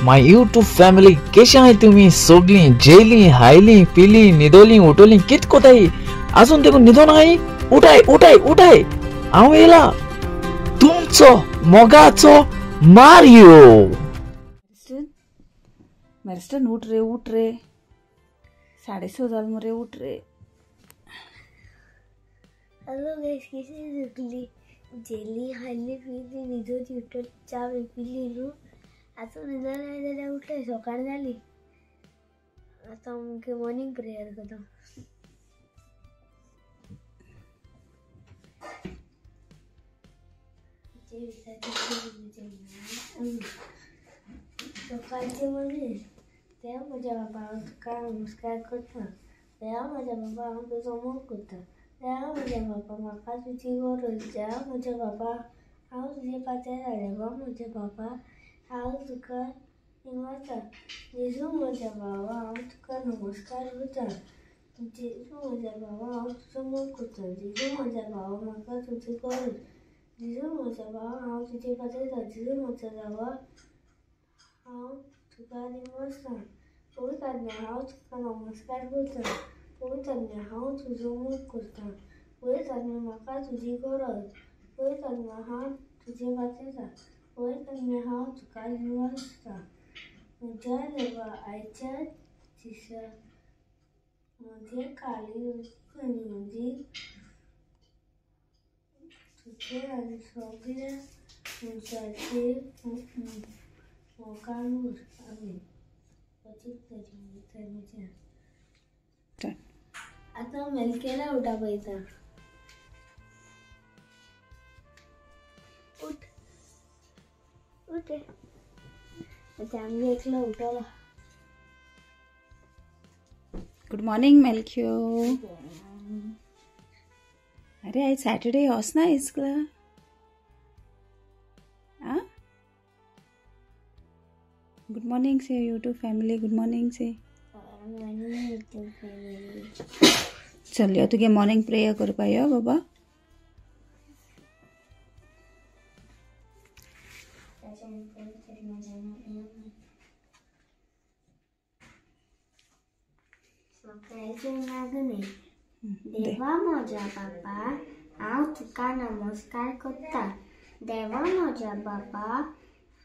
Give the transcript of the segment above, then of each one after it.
My YouTube family कशी आहे तुम्ही सगळी जेली हायली पिली निदोली उठवली कित कोताई अजून देखो निदो नाही उठाय उठाय उठाय हांव येला तुमचो मोगाचो मारियो मेरिस्टन उठ रे 6:30 जाल मरे उठ रे। हेलो गाइस कैसे जुगली जेली हायली पिली निदोली उठवली चा पिली रू आता निदान जाल्यार उठले सकाळ जाली आता आमगे मॉर्निंग प्रेयर करता सकाळचे म्हणजे तेव्हा माझ्या बाबा तुका नमस्कार करता तेव्हा माझ्या बाबा हांव तुजो मोग करता तेव्हा माझ्या बाबा म्हाका तुजी गरज तेव्हा माझ्या बाबा हांव तुजे पात्यार हाडलें म्हज्या बाबा हांव तुका निवाडटा जेजू म्हज्या बाबा हांव तुका नमस्कार करता जेजू म्हज्या बाबा हांव तुजो मोग करता जेजू म्हज्या बाबा म्हाका तुजी गरज जेजू म्हज्या बाबा हांव तुजे पात्यार जेजू म्हज्या बाबा हांव तुका निवाडटा पवित्र आत्म्या हांव तुका नमस्कार करता पवित्र आत्म्या हांव तुजो मोग करता पवित्र आत्म्या म्हाका तुजी गरज पवित्र आत्म्या हांव तुजे पात्यार पवित्र आत्म्या हांव तुका निवाडटा म्हज्या देवा आयच्या दिसा म्हजे काळी आनी म्हजी तुजे आनी सगळ्या मनशाचेर मोगान उर आमीन आता मेलकेला उठा पळयता उठ उठ आता आमगे एकलो उठला गुड मॉर्निंग मेलक्यो। अरे आज सॅटरडे होस ना इसला हाँ गुड मॉर्निंग से यूट्यूब फॅमिली गुड मॉर्निंग से चल यो तुगे मॉर्निंग प्रेयर करपा यो बाबा देवा म्हज्या बाबा हांव तुका नमस्कार करता देवा म्हज्या बाबा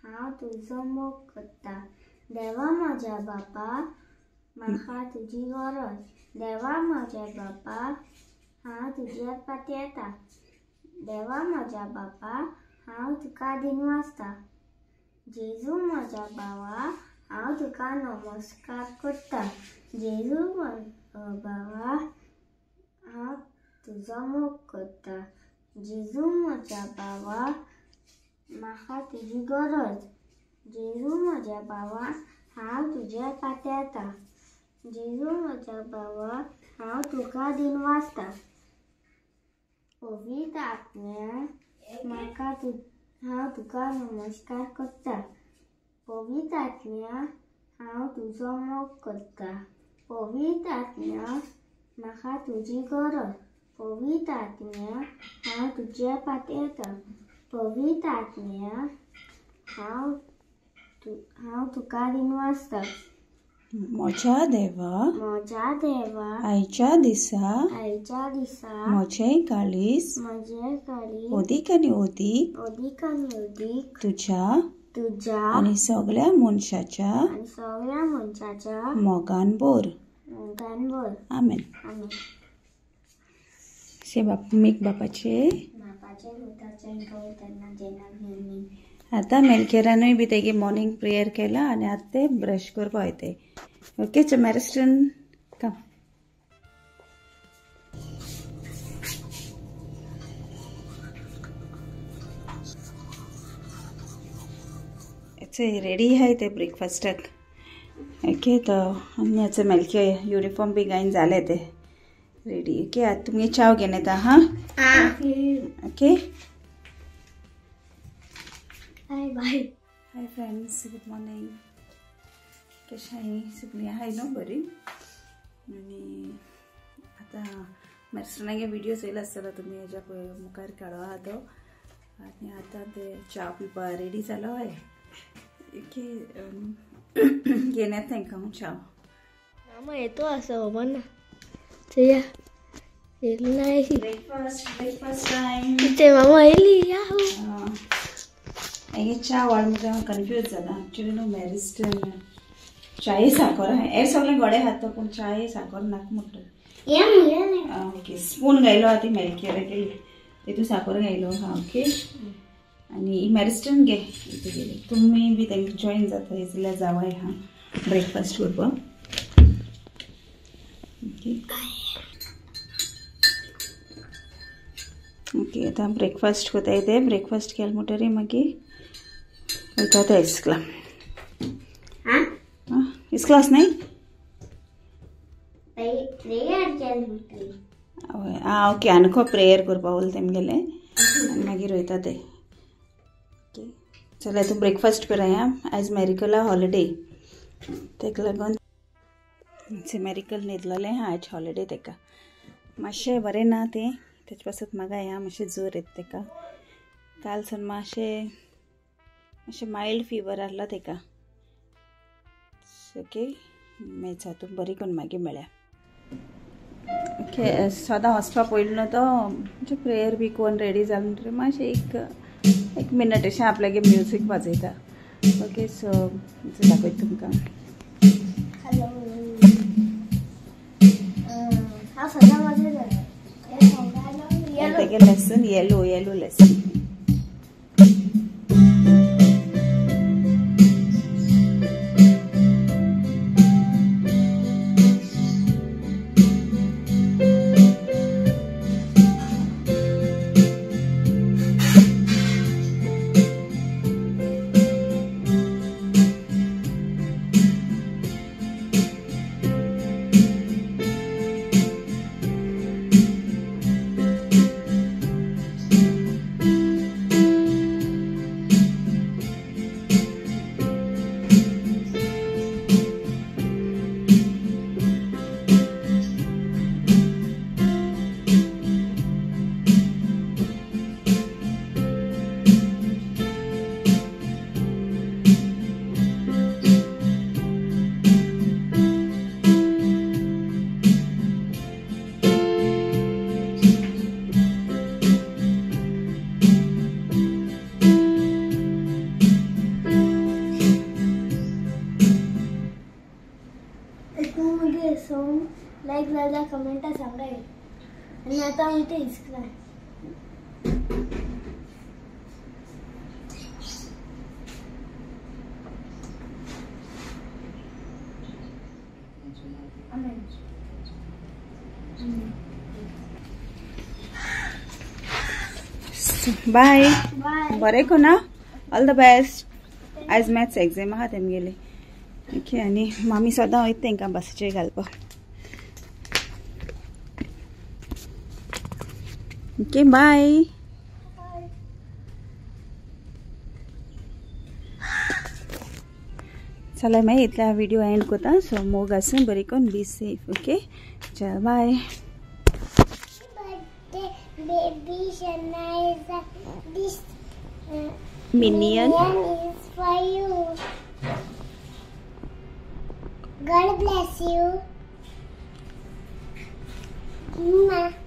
हांव तुजो मोग करता देवा म्हज्या बाबा म्हाका तुजी गरज देवा म्हज्या बाबा हांव तुज्या पात्यार येता देवा म्हज्या बाबा हांव तुका दिनवासता जेजू म्हज्या बाबा हांव तुका नमस्कार करता जेजू बाबा हांव तुजो मोग करता जेजू म्हज्या बाबा म्हाका तुजी गरज जेजू म्हज्या बाबा हांव तुज्या पात्यार येता जेजू म्हज्या बाबा हांव तुका दिनवासता पवित्र आत्म्या म्हाका हांव तुका नमस्कार करता पवित्र आत्म्या हांव तुजो मोग करता पवित्र आत्म्या म्हाका तुजी गरज पवित्र आत्म्या हांव तुज्या पात्यार येता पवित्र आत्म्या हांव तुका दिनवासता म्हज्या देवा आयच्या दिसा म्हजें काळीज ओदीक आनी ओदीक तुज्या आनी सगळ्या मनशाच्या मोगान बोर आमेन से मेक बापाचे आता मेलकेरानूय बी तेगे मॉर्निंग प्रेयर केला आणि आता ते ब्रश करपा वयताय ओके च मेरिस्टन कम रेडी आहे ते ब्रेकफास्टाक ओके तो आनी आतां मेलके युनिफॉर्म बी घालून जाले ते रेडी ओके आता तुमगे चाव घेवन येता हाँ okay bye hi friends good morning कशें आहाय सगळीं आहाय न्हू बरी आनी आतां मेरिस्टनागे विडियो चोयला आसतलो तुमी हेज्या मुखार काडो आहा तो आनी आतां ते च्या पिवपा रेडी जालो हय घेण्यात तांकां हांव च्या. मामा येतो असं खबर ना चया येयली नाही ब्रेकफास्ट टाइम. ते मामा येयली या हे च्या वाड म्हणजे हांव कन्फ्यूज जाला. एक्चुअली न्हू मॅरिस्टन चाये साखर हे सगळे गोडे खाता पूण चाये साखर नाका म्हणटा. ओके स्पून घायलो आतां मेलकेर तितून साखर घायलो हा. ओके आणि मॅरिस्टन घे इथे गेले. तुम्ही बी तांकां जॉईन जाता जाल्यार जावाय हा ब्रेकफास्ट करपाक. ओके ओके आतां ब्रेकफास्ट कोताय ते. ब्रेकफास्ट केले म्हणटरी मागीर वयता ते इस्कला. इस्कलास न्हय ओके आनको प्रेयर करपा उरला तेमगेले आनी मागीर वयता ते. ओके चला तूं ब्रेकफास्ट करया. आयज मॅरिकला हॉलिडे तेका लागून मॅरिकल न्हिदलोलें आयज हॉलिडे तेका. मातशें बरें ना तें तेजे पासून म्हाका ह्या मातशें जोर येता तेका. काल सावन मातशें मायल्ड फिवर आहलो तेका. ओके मागीर हातूंत बरी करून मागीर मेळ्या. ओके सदां वचपा पयलो न्हू तो म्हणजे प्रेयर बी कोण रेडी जालो म्हणटरी मातशें एक मिनट अशें आपल्यागे म्युजीक वाजयता. ओके सो दाखयता तुमकां. तेगे लेसन येलो लेसन. लाईक झाला कमेंट सांगा. आणि आता आम्ही ते हिसकला. बाय बरें कोना ऑल द बेस्ट. आयज मॅथ्स एग्जाम आहा तेमगेली. ओके आनी मामी सदां वयता तांकां बसीचेर घालपाक. Okay bye. चला मागीर इतल्या व्हिडिओ एंड कोता. सो मोग आसूं बरी कोन बी सेफ. ओके चल bye. Baby Shana is this Minion is for you. God bless you. Mama.